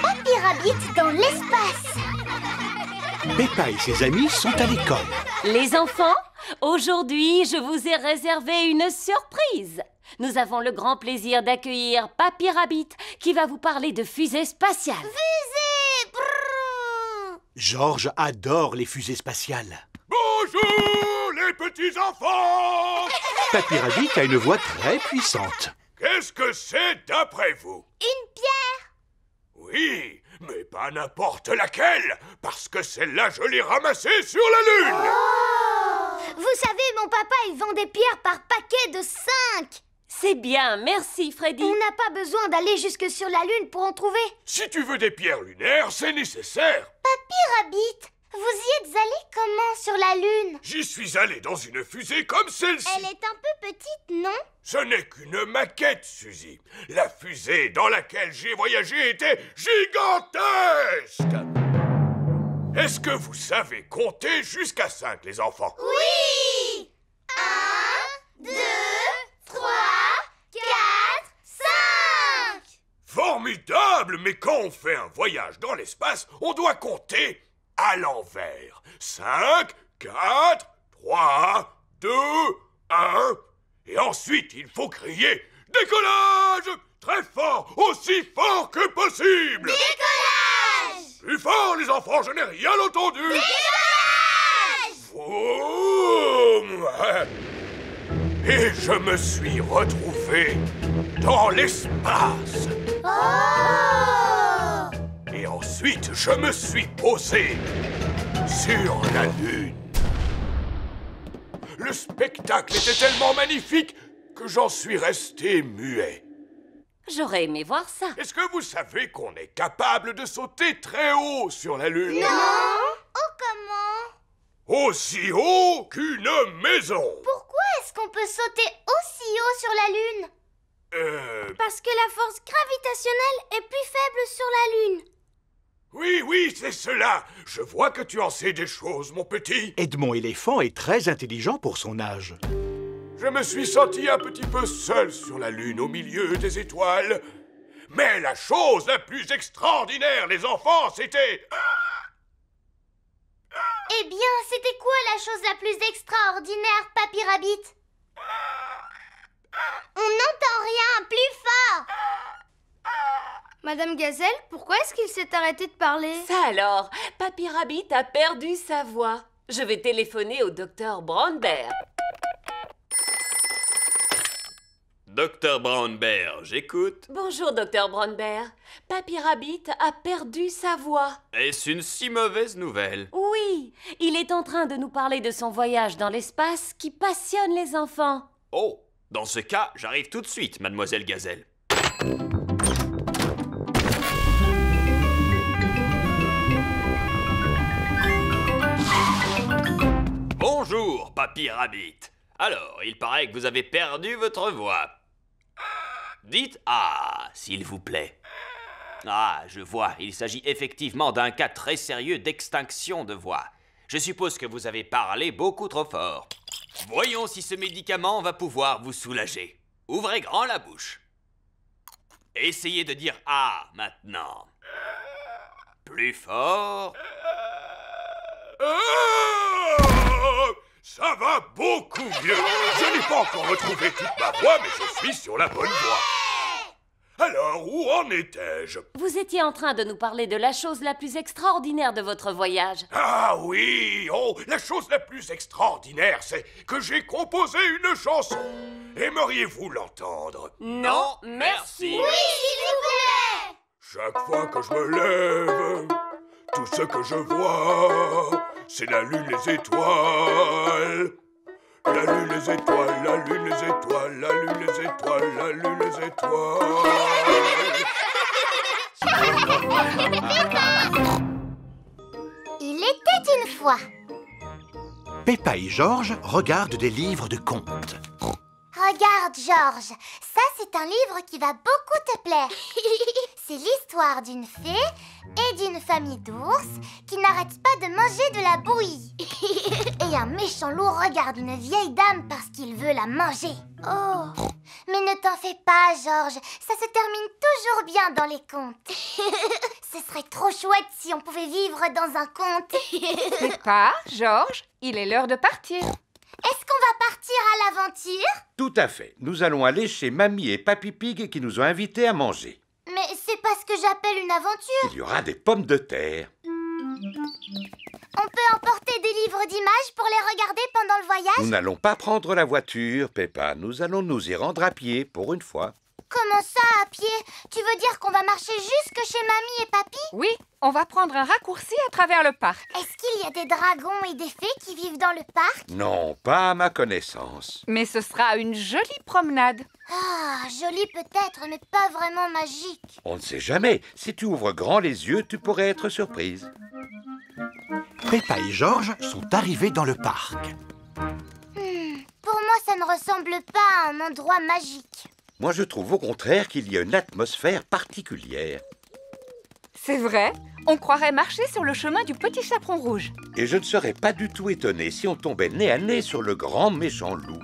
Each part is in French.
Papy Rabbit dans l'espace. Peppa et ses amis sont à l'école. Les enfants, aujourd'hui, je vous ai réservé une surprise. Nous avons le grand plaisir d'accueillir Papy Rabbit qui va vous parler de fusées spatiales. Fusée! Brrr. Georges adore les fusées spatiales. Bonjour, les petits enfants! Papy Rabbit a une voix très puissante. Qu'est-ce que c'est d'après vous? Une pierre. Oui, mais pas n'importe laquelle, parce que celle-là, je l'ai ramassée sur la Lune! Vous savez, mon papa, il vend des pierres par paquet de 5. C'est bien, merci Freddy. On n'a pas besoin d'aller jusque sur la Lune pour en trouver. Si tu veux des pierres lunaires, c'est nécessaire. Papy Rabbit, vous y êtes allé comment sur la Lune? J'y suis allé dans une fusée comme celle-ci. Elle est un peu petite, non? Ce n'est qu'une maquette, Suzy. La fusée dans laquelle j'ai voyagé était gigantesque. Est-ce que vous savez compter jusqu'à 5, les enfants? Oui! 1, 2, 3, 4, 5! Formidable! Mais quand on fait un voyage dans l'espace, on doit compter à l'envers. 5, 4, 3, 2, 1... Et ensuite, il faut crier « Décollage !» Très fort, aussi fort que possible. Décollage! Plus fort, les enfants, je n'ai rien entendu. Décollage! Vroom. Et je me suis retrouvé dans l'espace. Oh! Et ensuite, je me suis posé sur la Lune. Le spectacle était tellement magnifique que j'en suis resté muet. J'aurais aimé voir ça. Est-ce que vous savez qu'on est capable de sauter très haut sur la Lune? Non! Oh, comment? Aussi haut qu'une maison. Pourquoi est-ce qu'on peut sauter aussi haut sur la Lune? Parce que la force gravitationnelle est plus faible sur la Lune. Oui, c'est cela. Je vois que tu en sais des choses, mon petit. Edmond éléphant est très intelligent pour son âge. Je me suis senti un petit peu seul sur la Lune, au milieu des étoiles. Mais la chose la plus extraordinaire, les enfants, c'était... Eh bien, c'était quoi la chose la plus extraordinaire, Papy Rabbit? On n'entend rien, plus fort! Madame Gazelle, pourquoi est-ce qu'il s'est arrêté de parler? Ça alors, Papy Rabbit a perdu sa voix. Je vais téléphoner au docteur Brown Bear. Docteur Brown Bear, j'écoute. Bonjour, docteur Brown Bear. Papy Rabbit a perdu sa voix. Est-ce une si mauvaise nouvelle? Oui, il est en train de nous parler de son voyage dans l'espace qui passionne les enfants. Oh, dans ce cas, j'arrive tout de suite, mademoiselle Gazelle. Bonjour, Papy Rabbit. Alors, il paraît que vous avez perdu votre voix. Dites « Ah », s'il vous plaît. Ah, je vois, il s'agit effectivement d'un cas très sérieux d'extinction de voix. Je suppose que vous avez parlé beaucoup trop fort. Voyons si ce médicament va pouvoir vous soulager. Ouvrez grand la bouche. Essayez de dire « Ah » maintenant. Plus fort. Ça va beaucoup mieux. Je n'ai pas encore retrouvé toute ma voix, mais je suis sur la bonne voie. Alors, où en étais-je? Vous étiez en train de nous parler de la chose la plus extraordinaire de votre voyage. Ah oui, oh, la chose la plus extraordinaire, c'est que j'ai composé une chanson. Aimeriez-vous l'entendre? Non, merci. Oui, s'il vous plaît! Chaque fois que je me lève, tout ce que je vois, c'est la lune, les étoiles. La lune, les étoiles, la lune, les étoiles, la lune, les étoiles, la lune, les étoiles. Il était une fois. Peppa et Georges regardent des livres de contes. Regarde, Georges, ça c'est un livre qui va beaucoup te plaire. C'est l'histoire d'une fée et d'une famille d'ours qui n'arrêtent pas de manger de la bouillie. Et un méchant loup regarde une vieille dame parce qu'il veut la manger. Oh, mais ne t'en fais pas, Georges. Ça se termine toujours bien dans les contes. Ce serait trop chouette si on pouvait vivre dans un conte. Peppa, Georges, il est l'heure de partir. Est-ce qu'on va partir à l'aventure? Tout à fait. Nous allons aller chez Mamie et Papy Pig qui nous ont invités à manger. Mais c'est pas ce que j'appelle une aventure. Il y aura des pommes de terre. On peut emporter des livres d'images pour les regarder pendant le voyage? Nous n'allons pas prendre la voiture, Peppa. Nous allons nous y rendre à pied pour une fois. Comment ça, à pied? Tu veux dire qu'on va marcher jusque chez Mamie et Papy? Oui, on va prendre un raccourci à travers le parc. Est-ce qu'il y a des dragons et des fées qui vivent dans le parc? Non, pas à ma connaissance. Mais ce sera une jolie promenade. Ah, joli peut-être, mais pas vraiment magique. On ne sait jamais. Si tu ouvres grand les yeux, tu pourrais être surprise. Peppa et Georges sont arrivés dans le parc. Pour moi, ça ne ressemble pas à un endroit magique. Moi, je trouve au contraire qu'il y a une atmosphère particulière. C'est vrai, on croirait marcher sur le chemin du petit chaperon rouge. Et je ne serais pas du tout étonné si on tombait nez à nez sur le grand méchant loup.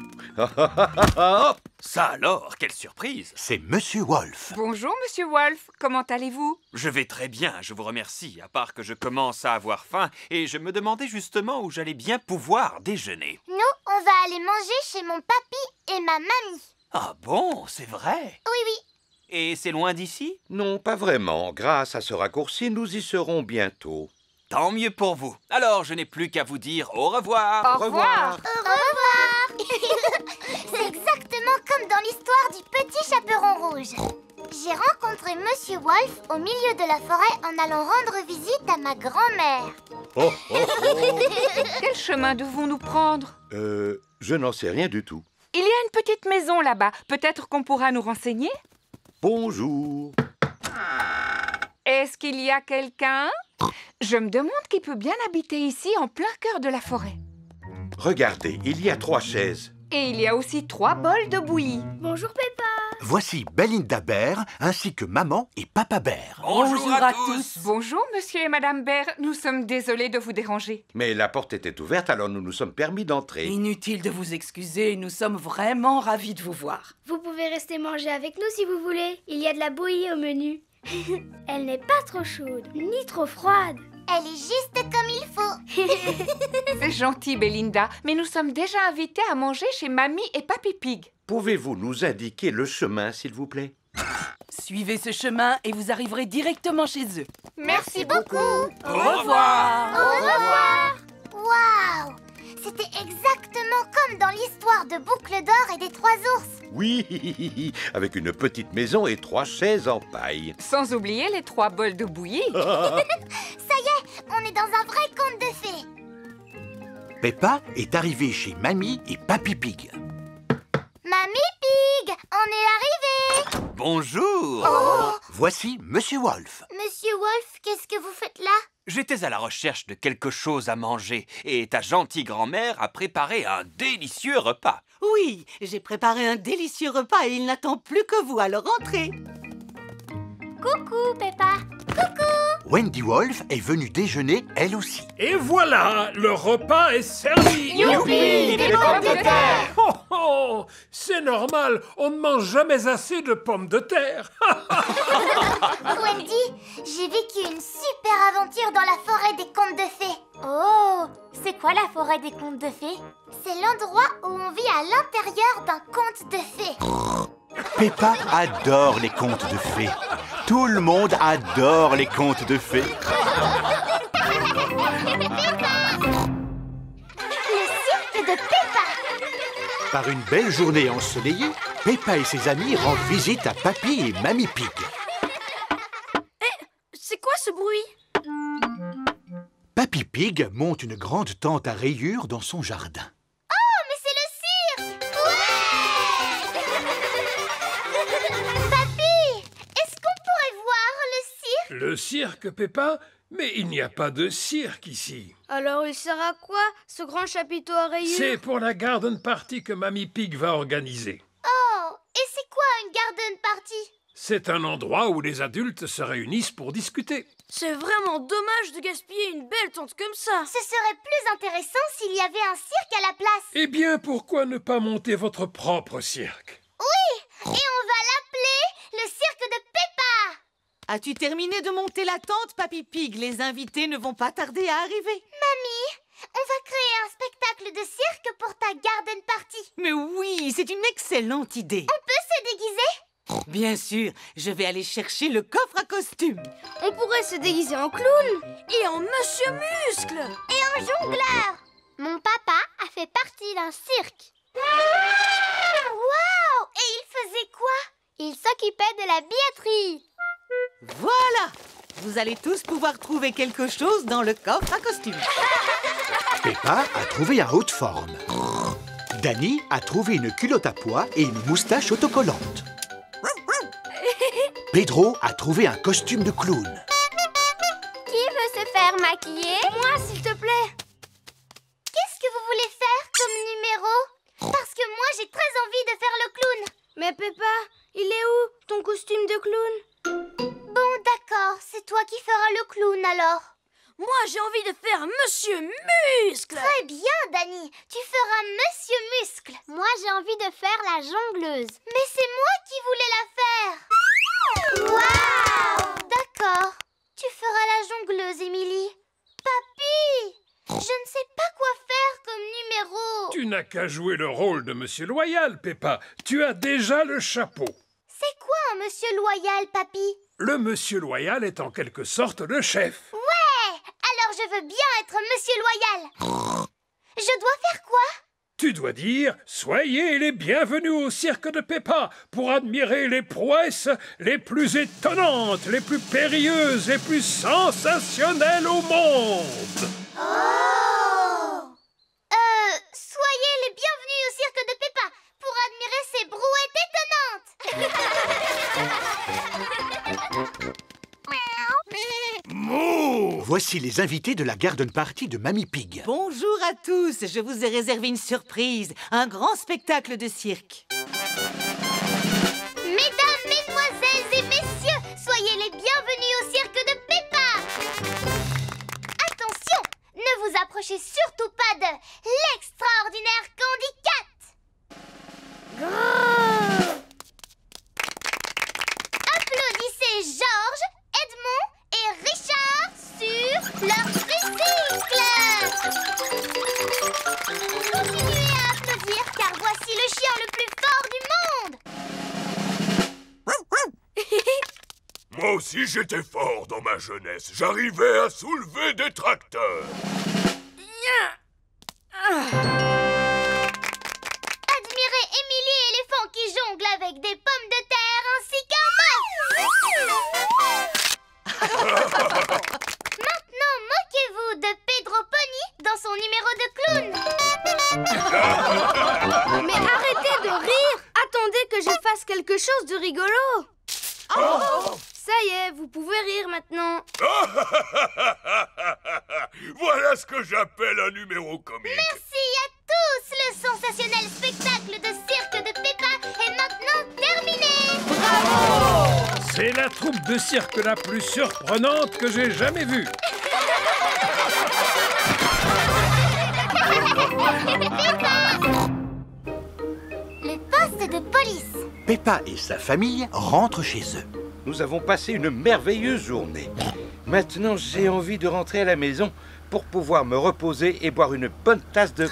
Ça alors, quelle surprise! C'est Monsieur Wolf. Bonjour, Monsieur Wolf, comment allez-vous? Je vais très bien, je vous remercie, à part que je commence à avoir faim et je me demandais justement où j'allais bien pouvoir déjeuner. Nous, on va aller manger chez mon papy et ma mamie. Ah bon, c'est vrai? Oui, oui. Et c'est loin d'ici? Non, pas vraiment. Grâce à ce raccourci, nous y serons bientôt. Tant mieux pour vous. Alors, je n'ai plus qu'à vous dire au revoir. Au revoir. Au revoir. C'est exactement comme dans l'histoire du petit chaperon rouge. J'ai rencontré Monsieur Wolf au milieu de la forêt en allant rendre visite à ma grand-mère. Oh, oh, oh. Quel chemin devons-nous prendre? Je n'en sais rien du tout. Il y a une petite maison là-bas. Peut-être qu'on pourra nous renseigner? Bonjour. Est-ce qu'il y a quelqu'un? Je me demande qui peut bien habiter ici en plein cœur de la forêt. Regardez, il y a 3 chaises. Et il y a aussi 3 bols de bouillie. Bonjour Peppa. Voici Belinda Bear ainsi que Maman et Papa Bear. Bonjour à tous. Bonjour, monsieur et madame Bear. Nous sommes désolés de vous déranger. Mais la porte était ouverte, alors nous nous sommes permis d'entrer. Inutile de vous excuser, nous sommes vraiment ravis de vous voir. Vous pouvez rester manger avec nous si vous voulez. Il y a de la bouillie au menu. Elle n'est pas trop chaude, ni trop froide. Elle est juste comme il faut. C'est gentil, Belinda, mais nous sommes déjà invités à manger chez Mamie et Papy Pig. Pouvez-vous nous indiquer le chemin, s'il vous plaît? Suivez ce chemin et vous arriverez directement chez eux. Merci beaucoup. Au revoir. Au revoir. Waouh! C'était exactement comme dans l'histoire de Boucle d'Or et des 3 ours. Oui, avec une petite maison et 3 chaises en paille. Sans oublier les 3 bols de bouillie. Ça y est, on est dans un vrai conte de fées. Peppa est arrivée chez Mamie et Papy Pig. Mamie Pig, on est arrivé. Bonjour. Voici Monsieur Wolf. Monsieur Wolf, qu'est-ce que vous faites là? J'étais à la recherche de quelque chose à manger et ta gentille grand-mère a préparé un délicieux repas. Oui, j'ai préparé un délicieux repas et il n'attend plus que vous, alors entrez. Coucou, Peppa. Wendy Wolf est venue déjeuner, elle aussi. Et voilà, le repas est servi. Youpi, des pommes de terre. Oh, oh, c'est normal, on ne mange jamais assez de pommes de terre. Wendy, j'ai vécu une super aventure dans la forêt des contes de fées. Oh, c'est quoi la forêt des contes de fées? C'est l'endroit où on vit à l'intérieur d'un conte de fées. Peppa adore les contes de fées. Tout le monde adore les contes de fées. Le cirque de Peppa. Par une belle journée ensoleillée, Peppa et ses amis rendent visite à Papy et Mamie Pig. C'est quoi ce bruit? Papy Pig monte une grande tente à rayures dans son jardin. Mais c'est le cirque. Ouais. Papy, est-ce qu'on pourrait voir le cirque? Le cirque, Peppa? Mais il n'y a pas de cirque ici. Alors il sert à quoi ce grand chapiteau à rayures? C'est pour la garden party que Mamie Pig va organiser. Oh, et c'est quoi une garden party? C'est un endroit où les adultes se réunissent pour discuter. C'est vraiment dommage de gaspiller une belle tente comme ça. Ce serait plus intéressant s'il y avait un cirque à la place. Eh bien, pourquoi ne pas monter votre propre cirque? Oui, et on va l'appeler le cirque de Peppa. As-tu terminé de monter la tente, Papy Pig? Les invités ne vont pas tarder à arriver. Mamie, on va créer un spectacle de cirque pour ta garden party. Mais oui, c'est une excellente idée. On peut se déguiser? Bien sûr, je vais aller chercher le coffre à costume. On pourrait se déguiser en clown et en Monsieur Muscle. Et en jongleur. Mon papa a fait partie d'un cirque. Waouh! Et il faisait quoi? Il s'occupait de la billetterie. Voilà! Vous allez tous pouvoir trouver quelque chose dans le coffre à costume. Peppa a trouvé un haut de forme. Danny a trouvé une culotte à pois et une moustache autocollante. Pedro a trouvé un costume de clown. Qui veut se faire maquiller? Moi, s'il te plaît. Qu'est-ce que vous voulez faire comme numéro? Parce que moi, j'ai très envie de faire le clown. Mais Peppa, il est où ton costume de clown? Bon, d'accord, c'est toi qui feras le clown alors. Moi, j'ai envie de faire Monsieur Muscle. Très bien, Danny, tu feras Monsieur Muscle. Moi, j'ai envie de faire la jongleuse. Mais c'est moi qui voulais la faire. Waouh! D'accord, tu feras la jongleuse, Émilie. Papy, je ne sais pas quoi faire comme numéro. Tu n'as qu'à jouer le rôle de Monsieur Loyal, Peppa. Tu as déjà le chapeau. C'est quoi un Monsieur Loyal, Papy? Le Monsieur Loyal est en quelque sorte le chef. Ouais! Alors je veux bien être Monsieur Loyal. Je dois faire quoi? Tu dois dire « Soyez les bienvenus au cirque de Peppa pour admirer les prouesses les plus étonnantes, les plus périlleuses, les plus sensationnelles au monde. » Soyez les bienvenus au cirque de Peppa pour admirer ces brouettes étonnantes. Mouh! Voici les invités de la garden party de Mamie Pig. Bonjour à tous, je vous ai réservé une surprise, un grand spectacle de cirque. Mesdames, mesdemoiselles et messieurs, soyez les bienvenus au cirque de Peppa. Attention, ne vous approchez surtout pas de l'extraordinaire Candy Cat. Applaudissez Georges, Edmond et Richard sur leur tricycle. Continuez à applaudir car voici le chien le plus fort du monde. Moi aussi j'étais fort dans ma jeunesse. J'arrivais à soulever des tracteurs. Admirez Émilie éléphant qui jongle avec des pommes de terre ainsi qu'un mât. Maintenant, moquez-vous de Pedro Pony dans son numéro de clown. Mais arrêtez de rire. Attendez que je fasse quelque chose de rigolo. Ça y est, vous pouvez rire maintenant. Voilà ce que j'appelle un numéro comique. Merci à tous. Le sensationnel spectacle de cirque de Peppa est maintenant terminé. C'est la troupe de cirque la plus surprenante que j'ai jamais vue. Le poste de police. Peppa et sa famille rentrent chez eux. Nous avons passé une merveilleuse journée. Maintenant, j'ai envie de rentrer à la maison pour pouvoir me reposer et boire une bonne tasse de...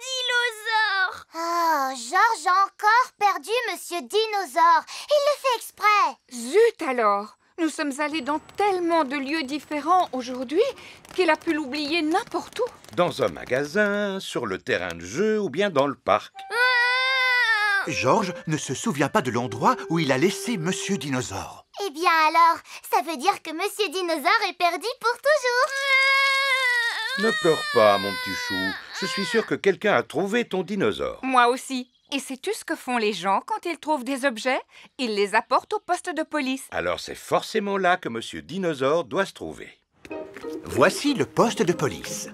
Dinosaure. Oh, Georges a encore perdu Monsieur Dinosaure. Il le fait exprès. Zut alors! Nous sommes allés dans tellement de lieux différents aujourd'hui qu'il a pu l'oublier n'importe où. Dans un magasin, sur le terrain de jeu ou bien dans le parc. Georges ne se souvient pas de l'endroit où il a laissé Monsieur Dinosaure. Eh bien alors, ça veut dire que Monsieur Dinosaure est perdu pour toujours. Ne pleure pas, mon petit chou. Je suis sûr que quelqu'un a trouvé ton dinosaure. Moi aussi. Et sais-tu ce que font les gens quand ils trouvent des objets? Ils les apportent au poste de police. Alors c'est forcément là que Monsieur Dinosaure doit se trouver. Voici le poste de police.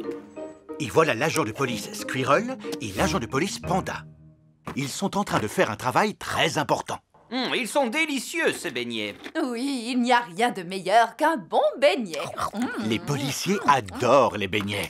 Et voilà l'agent de police Squirrel et l'agent de police Panda. Ils sont en train de faire un travail très important. Ils sont délicieux, ces beignets. Oui, il n'y a rien de meilleur qu'un bon beignet. Les policiers adorent les beignets.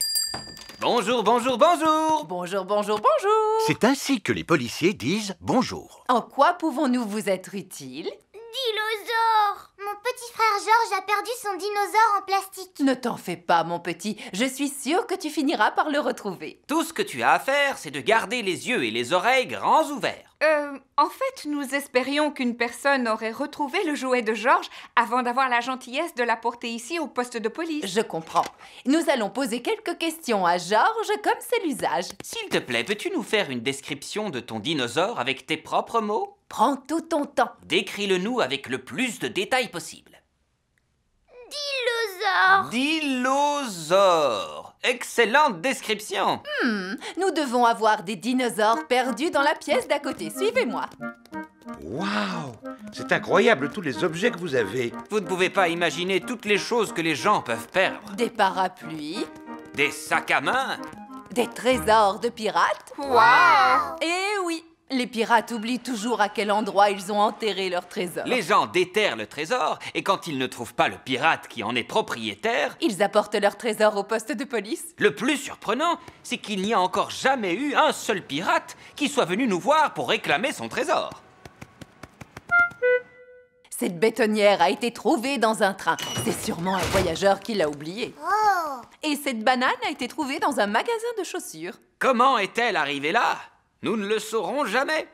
Bonjour, bonjour, bonjour. Bonjour, bonjour, bonjour. C'est ainsi que les policiers disent bonjour. En quoi pouvons-nous vous être utiles? Dinosaure! Mon petit frère Georges a perdu son dinosaure en plastique. Ne t'en fais pas, mon petit. Je suis sûre que tu finiras par le retrouver. Tout ce que tu as à faire, c'est de garder les yeux et les oreilles grands ouverts. En fait, nous espérions qu'une personne aurait retrouvé le jouet de Georges avant d'avoir la gentillesse de l'apporter ici au poste de police. Je comprends. Nous allons poser quelques questions à Georges, comme c'est l'usage. S'il te plaît, peux-tu nous faire une description de ton dinosaure avec tes propres mots? Prends tout ton temps. Décris-le-nous avec le plus de détails possible. Dinosaure! Dinosaure! Excellente description! Nous devons avoir des dinosaures perdus dans la pièce d'à côté. Suivez-moi. Waouh! C'est incroyable tous les objets que vous avez. Vous ne pouvez pas imaginer toutes les choses que les gens peuvent perdre. Des parapluies, Des sacs à main, des trésors de pirates. Wow! Eh oui, les pirates oublient toujours à quel endroit ils ont enterré leurs trésors. les gens déterrent le trésor et quand ils ne trouvent pas le pirate qui en est propriétaire, Ils apportent leurs trésors au poste de police. le plus surprenant, c'est qu'il n'y a encore jamais eu un seul pirate qui soit venu nous voir pour réclamer son trésor. Cette bétonnière a été trouvée dans un train. C'est sûrement un voyageur qui l'a oubliée. Oh! Et cette banane a été trouvée dans un magasin de chaussures. Comment est-elle arrivée là? Nous ne le saurons jamais.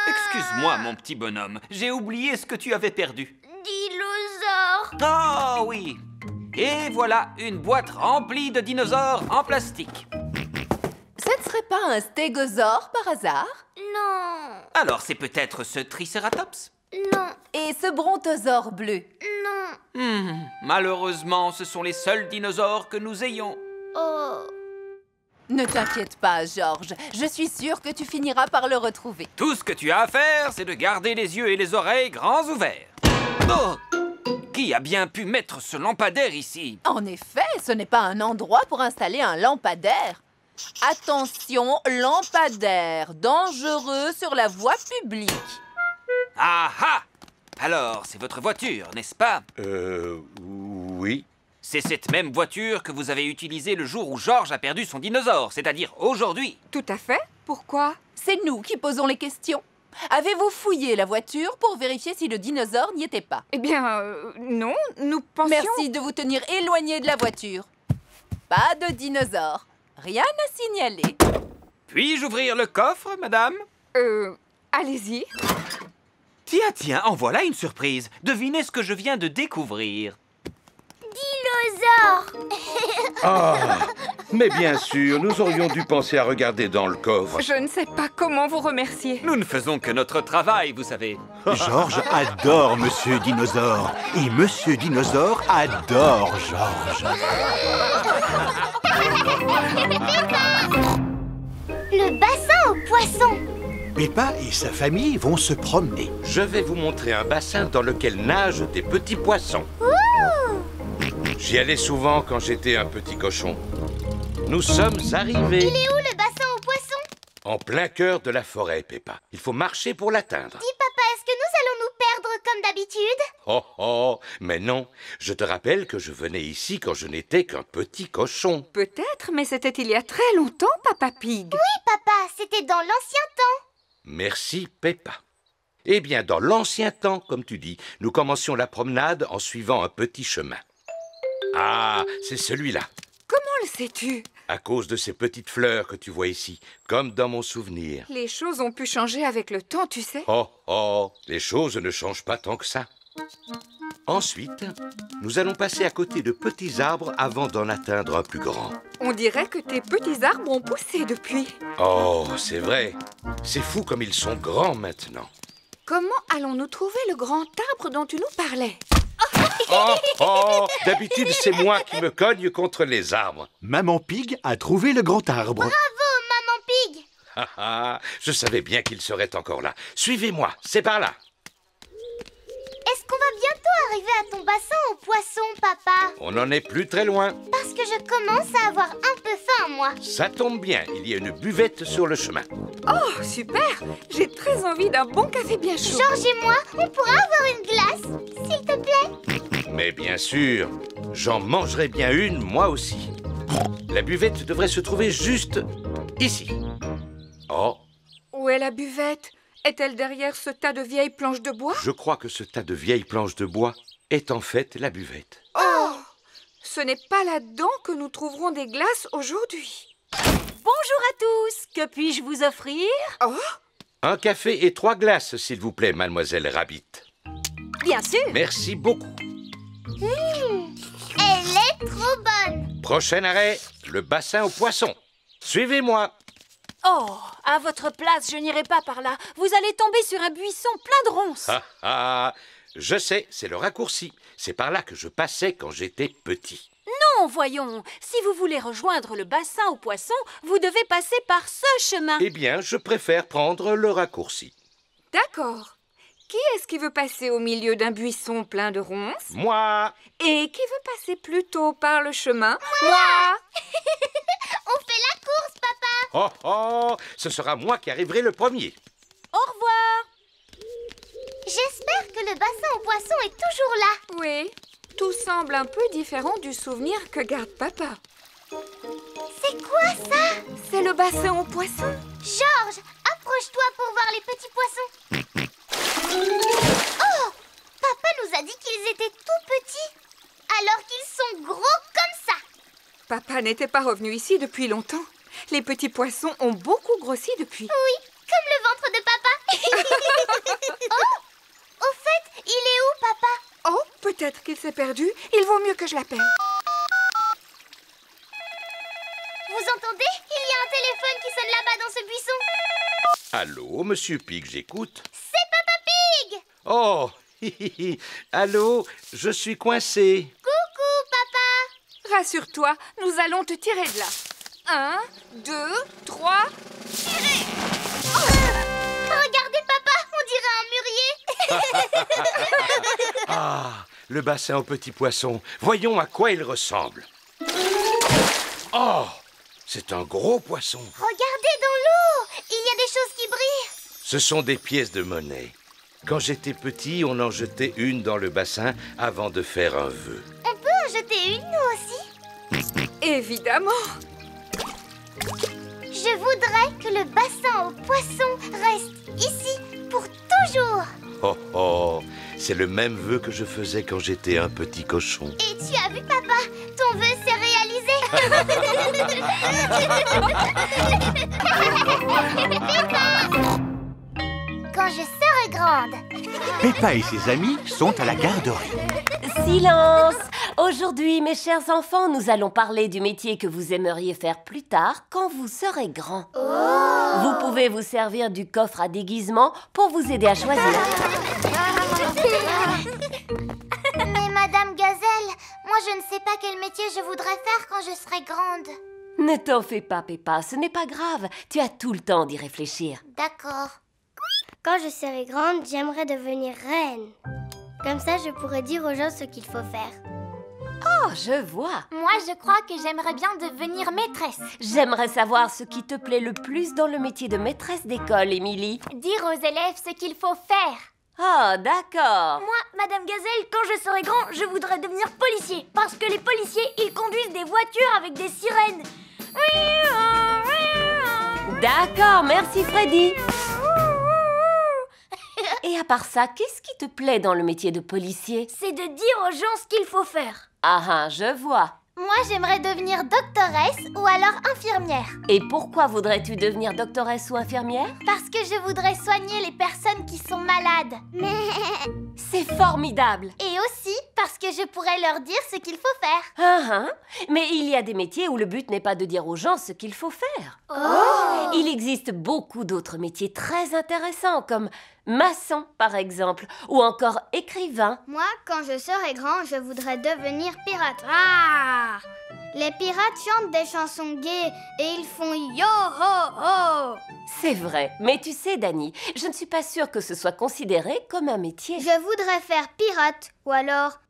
Excuse-moi, mon petit bonhomme, j'ai oublié ce que tu avais perdu. Dinosaure! Oh oui! Et voilà une boîte remplie de dinosaures en plastique. Ce ne serait pas un stégosaure par hasard? Non! Alors c'est peut-être ce Triceratops? Non! Et ce brontosaure bleu? Non! Malheureusement, ce sont les seuls dinosaures que nous ayons. Oh! Ne t'inquiète pas, Georges. Je suis sûre que tu finiras par le retrouver. Tout ce que tu as à faire, c'est de garder les yeux et les oreilles grands ouverts. Oh! Qui a bien pu mettre ce lampadaire ici? En effet, ce n'est pas un endroit pour installer un lampadaire. Attention, lampadaire, dangereux sur la voie publique. Ah ah! Alors, c'est votre voiture, n'est-ce pas? Oui. C'est cette même voiture que vous avez utilisée le jour où Georges a perdu son dinosaure, c'est-à-dire aujourd'hui. Tout à fait. Pourquoi? C'est nous qui posons les questions. Avez-vous fouillé la voiture pour vérifier si le dinosaure n'y était pas? Eh bien, non, nous pensions... Merci de vous tenir éloigné de la voiture. Pas de dinosaure. Rien à signaler. Puis-je ouvrir le coffre, madame? Allez-y. Tiens, tiens, en voilà une surprise. Devinez ce que je viens de découvrir. Dinosaure! Ah! Mais bien sûr, nous aurions dû penser à regarder dans le coffre. Je ne sais pas comment vous remercier. Nous ne faisons que notre travail, vous savez. Georges adore Monsieur Dinosaure. Et Monsieur Dinosaure adore Georges. Le bassin aux poissons! Peppa et sa famille vont se promener. Je vais vous montrer un bassin dans lequel nagent des petits poissons. J'y allais souvent quand j'étais un petit cochon. Nous sommes arrivés. Il est où le bassin aux poissons? En plein cœur de la forêt, Peppa. Il faut marcher pour l'atteindre. Dis papa, est-ce que nous allons nous perdre comme d'habitude? Oh oh, mais non. Je te rappelle que je venais ici quand je n'étais qu'un petit cochon. Peut-être, mais c'était il y a très longtemps, Papa Pig. Oui papa, c'était dans l'ancien temps. Merci, Peppa. Eh bien, dans l'ancien temps, comme tu dis, nous commencions la promenade en suivant un petit chemin. Ah, c'est celui-là. Comment le sais-tu? À cause de ces petites fleurs que tu vois ici, comme dans mon souvenir. Les choses ont pu changer avec le temps, tu sais. Oh, oh, les choses ne changent pas tant que ça. Ensuite, nous allons passer à côté de petits arbres avant d'en atteindre un plus grand. On dirait que tes petits arbres ont poussé depuis. Oh, c'est vrai. C'est fou comme ils sont grands maintenant. Comment allons-nous trouver le grand arbre dont tu nous parlais? Oh, oh, d'habitude, c'est moi qui me cogne contre les arbres. Maman Pig a trouvé le grand arbre. Bravo, Maman Pig! Ah, ah, je savais bien qu'il serait encore là. Suivez-moi, c'est par là. Est-ce qu'on va bientôt arriver à ton bassin aux poissons, papa? On n'en est plus très loin. Parce que je commence à avoir un peu faim, moi. Ça tombe bien, il y a une buvette sur le chemin. Oh, super! J'ai très envie d'un bon café bien chaud. Georges et moi, on pourra avoir une glace, s'il te plaît? Mais bien sûr, j'en mangerai bien une, moi aussi. La buvette devrait se trouver juste ici. Oh, Où est la buvette? Est-elle derrière ce tas de vieilles planches de bois? je crois que ce tas de vieilles planches de bois est en fait la buvette. Oh! Ce n'est pas là-dedans que nous trouverons des glaces aujourd'hui. Bonjour à tous, que puis-je vous offrir? Oh! Un café et 3 glaces, s'il vous plaît, mademoiselle Rabbit. Bien sûr. Merci beaucoup. Elle est trop bonne. Prochain arrêt, le bassin aux poissons. Suivez-moi. Oh, à votre place, je n'irai pas par là. Vous allez tomber sur un buisson plein de ronces. Ah ah, je sais, c'est le raccourci. C'est par là que je passais quand j'étais petit. Non, voyons. Si vous voulez rejoindre le bassin aux poissons, vous devez passer par ce chemin. Eh bien, je préfère prendre le raccourci. D'accord. Qui est-ce qui veut passer au milieu d'un buisson plein de ronces? Moi! Et qui veut passer plutôt par le chemin? Moi! On fait la course, papa. Oh oh, ce sera moi qui arriverai le premier. Au revoir. J'espère que le bassin aux poissons est toujours là. Oui, tout semble un peu différent du souvenir que garde papa. C'est quoi ça? C'est le bassin aux poissons. Georges, approche-toi pour voir les petits poissons. Oh! Papa nous a dit qu'ils étaient tout petits, alors qu'ils sont gros comme ça. Papa n'était pas revenu ici depuis longtemps. Les petits poissons ont beaucoup grossi depuis. Oui, comme le ventre de papa. Oh! Au fait, il est où, papa? Oh, peut-être qu'il s'est perdu. Il vaut mieux que je l'appelle. Vous entendez? Il y a un téléphone qui sonne là-bas dans ce buisson. Allô, monsieur Pig, j'écoute. C'est Papa Pig! Oh, allô, je suis coincé. Coucou, papa! Rassure-toi, nous allons te tirer de là. 1, 2, 3, tirez! Regardez, papa, on dirait un mûrier. Ah, le bassin aux petits poissons. Voyons à quoi il ressemble. Oh, c'est un gros poisson. Regardez dans l'eau, il y a des choses qui brillent. Ce sont des pièces de monnaie. Quand j'étais petit, on en jetait une dans le bassin avant de faire un vœu. On peut en jeter une, nous aussi? Évidemment. Je voudrais que le bassin aux poissons reste ici pour toujours. Oh oh, c'est le même vœu que je faisais quand j'étais un petit cochon. Et tu as vu, papa, ton vœu s'est réalisé. Quand je serai grande. Peppa et ses amis sont à la garderie. Silence! Aujourd'hui, mes chers enfants, nous allons parler du métier que vous aimeriez faire plus tard quand vous serez grands. Oh! Vous pouvez vous servir du coffre à déguisement pour vous aider à choisir. Mais Madame Gazelle, moi je ne sais pas quel métier je voudrais faire quand je serai grande. Ne t'en fais pas, Peppa, ce n'est pas grave. Tu as tout le temps d'y réfléchir. D'accord. Quand je serai grande, j'aimerais devenir reine. Comme ça, je pourrais dire aux gens ce qu'il faut faire. Oh, je vois. Moi, je crois que j'aimerais bien devenir maîtresse. J'aimerais savoir ce qui te plaît le plus dans le métier de maîtresse d'école, Émilie. Dire aux élèves ce qu'il faut faire. Oh, d'accord. Moi, Madame Gazelle, quand je serai grand, je voudrais devenir policier. Parce que les policiers, ils conduisent des voitures avec des sirènes. D'accord, merci Freddy. Et à part ça, qu'est-ce qui te plaît dans le métier de policier? C'est de dire aux gens ce qu'il faut faire. Ah ah, je vois. Moi, j'aimerais devenir doctoresse ou alors infirmière. Et pourquoi voudrais-tu devenir doctoresse ou infirmière? Parce que je voudrais soigner les personnes qui sont malades. C'est formidable. Et aussi parce que je pourrais leur dire ce qu'il faut faire. Ah ah, mais il y a des métiers où le but n'est pas de dire aux gens ce qu'il faut faire. Oh! Il existe beaucoup d'autres métiers très intéressants comme maçon par exemple, ou encore écrivain. Moi, quand je serai grand, je voudrais devenir pirate. Ah! Les pirates chantent des chansons gaies et ils font yo-ho-ho. C'est vrai, mais tu sais, Dani, je ne suis pas sûre que ce soit considéré comme un métier. Je voudrais faire pirate ou alors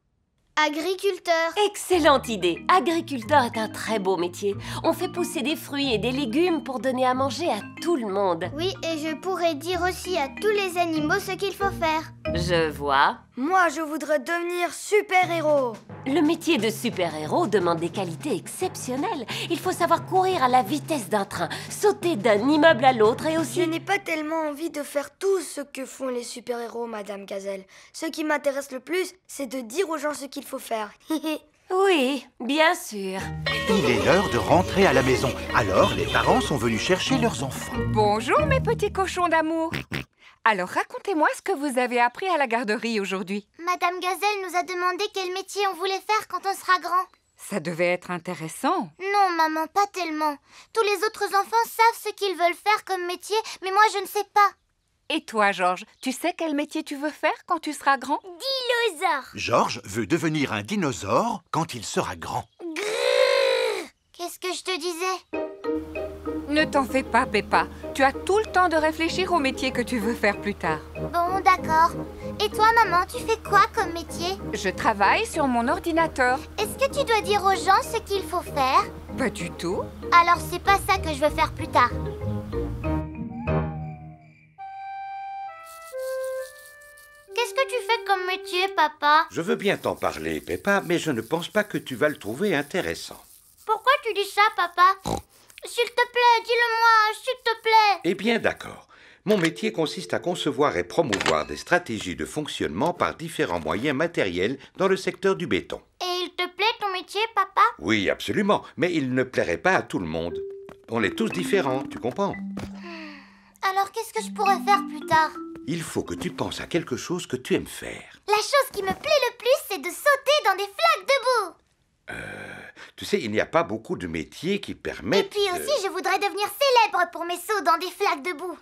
Agriculteur. Excellente idée. Agriculteur est un très beau métier. On fait pousser des fruits et des légumes pour donner à manger à tout le monde. Oui, et je pourrais dire aussi à tous les animaux ce qu'il faut faire. Je vois. Moi, je voudrais devenir super-héros. Le métier de super-héros demande des qualités exceptionnelles. Il faut savoir courir à la vitesse d'un train, sauter d'un immeuble à l'autre et aussi... Je n'ai pas tellement envie de faire tout ce que font les super-héros, Madame Gazelle. Ce qui m'intéresse le plus, c'est de dire aux gens ce qu'il faut faire. Oui, bien sûr. Il est l'heure de rentrer à la maison. Alors, les parents sont venus chercher leurs enfants. Bonjour, mes petits cochons d'amour. Alors, racontez-moi ce que vous avez appris à la garderie aujourd'hui. Madame Gazelle nous a demandé quel métier on voulait faire quand on sera grand. Ça devait être intéressant. Non, maman, pas tellement. Tous les autres enfants savent ce qu'ils veulent faire comme métier, mais moi, je ne sais pas. Et toi, Georges, tu sais quel métier tu veux faire quand tu seras grand? Dinosaure. Georges veut devenir un dinosaure quand il sera grand. Grrr. Qu'est-ce que je te disais? Ne t'en fais pas, Peppa. Tu as tout le temps de réfléchir au métier que tu veux faire plus tard. Bon, d'accord. Et toi, maman, tu fais quoi comme métier? Je travaille sur mon ordinateur. Est-ce que tu dois dire aux gens ce qu'il faut faire? Pas du tout. Alors, c'est pas ça que je veux faire plus tard. Qu'est-ce que tu fais comme métier, papa? Je veux bien t'en parler, Peppa, mais je ne pense pas que tu vas le trouver intéressant. Pourquoi tu dis ça, papa? S'il te plaît, dis-le-moi, s'il te plaît. Eh bien, d'accord. Mon métier consiste à concevoir et promouvoir des stratégies de fonctionnement par différents moyens matériels dans le secteur du béton. Et il te plaît ton métier, papa? Oui, absolument, mais il ne plairait pas à tout le monde. On est tous différents, tu comprends? Alors, qu'est-ce que je pourrais faire plus tard? Il faut que tu penses à quelque chose que tu aimes faire. La chose qui me plaît le plus, c'est de sauter dans des flaques de boue. Tu sais, il n'y a pas beaucoup de métiers qui permettent... Et puis aussi, je voudrais devenir célèbre pour mes sauts dans des flaques de boue.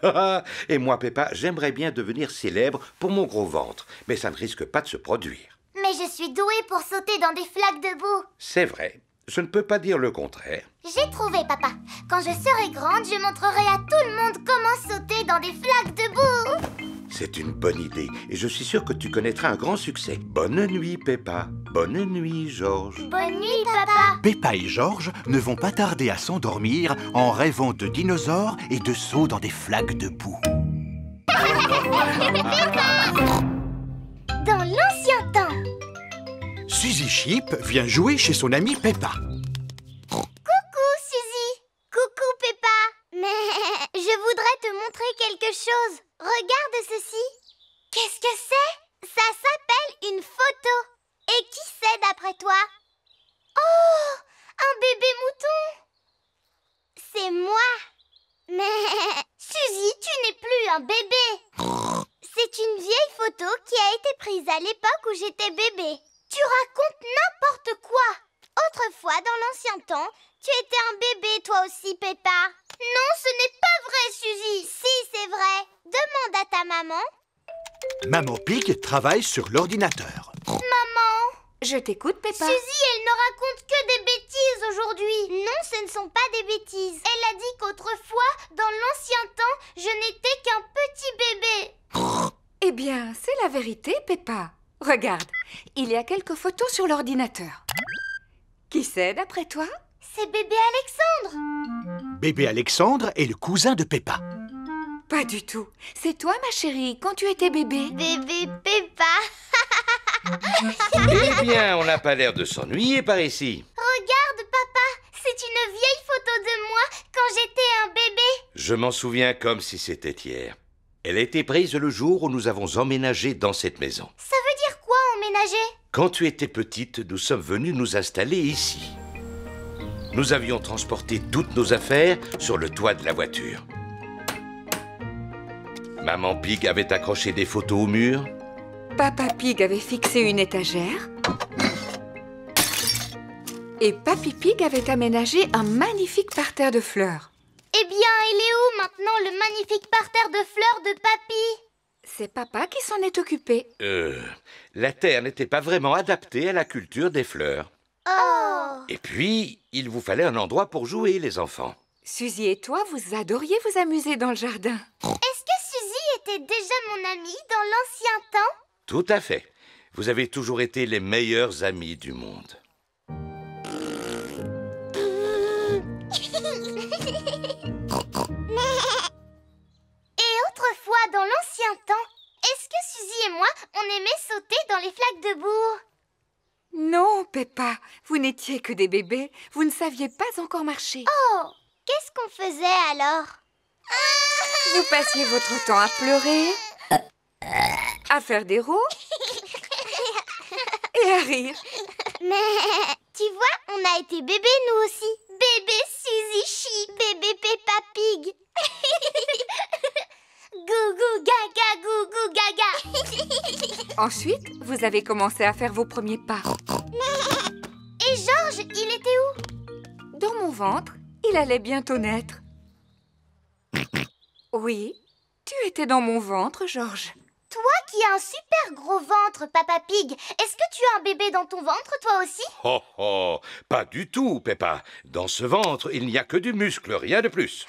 Et moi, Peppa, j'aimerais bien devenir célèbre pour mon gros ventre, mais ça ne risque pas de se produire. Mais je suis douée pour sauter dans des flaques de boue. C'est vrai, je ne peux pas dire le contraire. J'ai trouvé, papa. Quand je serai grande, je montrerai à tout le monde comment sauter dans des flaques de boue. C'est une bonne idée, et je suis sûr que tu connaîtras un grand succès. Bonne nuit, Peppa. Bonne nuit, Georges. Bonne nuit, papa. Peppa et Georges ne vont pas tarder à s'endormir en rêvant de dinosaures et de sauts dans des flaques de boue. Dans l'ancien temps. Suzy Sheep vient jouer chez son amie Peppa. Coucou, Suzy. Coucou, Peppa. Mais je voudrais te montrer quelque chose. Regarde ceci. Qu'est-ce que c'est? Ça s'appelle une photo. Et qui c'est d'après toi? Oh, un bébé mouton. C'est moi. Mais Suzy, tu n'es plus un bébé. C'est une vieille photo qui a été prise à l'époque où j'étais bébé. Tu racontes n'importe quoi. Autrefois, dans l'ancien temps, tu étais un bébé toi aussi, Peppa. Non, ce n'est pas vrai, Suzy. Si, c'est vrai. Demande à ta maman. Maman Pig travaille sur l'ordinateur. Maman. Je t'écoute, Peppa. Suzy, elle ne raconte que des bêtises aujourd'hui. Non, ce ne sont pas des bêtises. Elle a dit qu'autrefois, dans l'ancien temps, je n'étais qu'un petit bébé. Eh bien, c'est la vérité, Peppa. Regarde, il y a quelques photos sur l'ordinateur. Qui c'est, d'après toi? C'est bébé Alexandre. Bébé Alexandre est le cousin de Peppa. Pas du tout. C'est toi, ma chérie, quand tu étais bébé. Bébé Peppa. Eh bien, on n'a pas l'air de s'ennuyer par ici. Regarde, papa, c'est une vieille photo de moi quand j'étais un bébé. Je m'en souviens comme si c'était hier. Elle a été prise le jour où nous avons emménagé dans cette maison. Ça veut dire quoi, emménager? Quand tu étais petite, nous sommes venus nous installer ici. Nous avions transporté toutes nos affaires sur le toit de la voiture. Maman Pig avait accroché des photos au mur. Papa Pig avait fixé une étagère. Et Papy Pig avait aménagé un magnifique parterre de fleurs. Eh bien, il est où maintenant le magnifique parterre de fleurs de Papy? C'est papa qui s'en est occupé. La terre n'était pas vraiment adaptée à la culture des fleurs. Oh! Et puis, il vous fallait un endroit pour jouer, les enfants. Suzy et toi, vous adoriez vous amuser dans le jardin. Est-ce que Suzy était déjà mon amie dans l'ancien temps? Tout à fait. Vous avez toujours été les meilleurs amis du monde. Et autrefois, dans l'ancien temps, est-ce que Suzy et moi, on aimait sauter dans les flaques de boue? Non, Peppa, vous n'étiez que des bébés. Vous ne saviez pas encore marcher. Oh, qu'est-ce qu'on faisait alors? Vous passiez votre temps à pleurer, à faire des roues et à rire. Mais tu vois, on a été bébés nous aussi. Bébé Suzy Chi, bébé Peppa Pig. Gougou gaga, gougou gaga. Ensuite, vous avez commencé à faire vos premiers pas. Et Georges, il était où? Dans mon ventre, il allait bientôt naître. Oui, tu étais dans mon ventre, Georges. Toi qui as un super gros ventre, Peppa Pig, est-ce que tu as un bébé dans ton ventre, toi aussi? Oh oh, pas du tout, Peppa. Dans ce ventre, il n'y a que du muscle, rien de plus.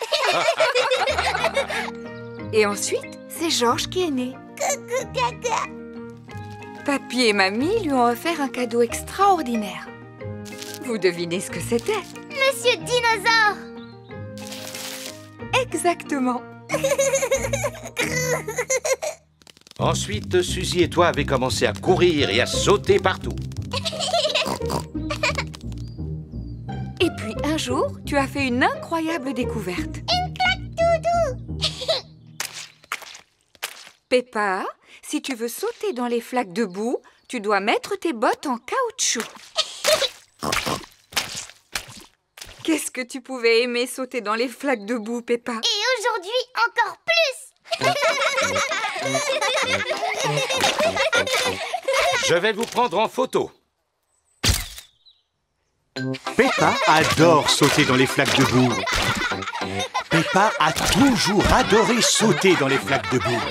Et ensuite, c'est Georges qui est né. Coucou gaga. Papy et Mamie lui ont offert un cadeau extraordinaire. Vous devinez ce que c'était? Monsieur Dinosaure. Exactement. Ensuite, Suzy et toi avez commencé à courir et à sauter partout. Et puis un jour, tu as fait une incroyable découverte. Une claque doudou. Peppa, si tu veux sauter dans les flaques de boue, tu dois mettre tes bottes en caoutchouc. Qu'est-ce que tu pouvais aimer sauter dans les flaques de boue, Peppa? Et aujourd'hui, encore plus. Je vais vous prendre en photo. Peppa adore sauter dans les flaques de boue. Peppa a toujours adoré sauter dans les flaques de boue.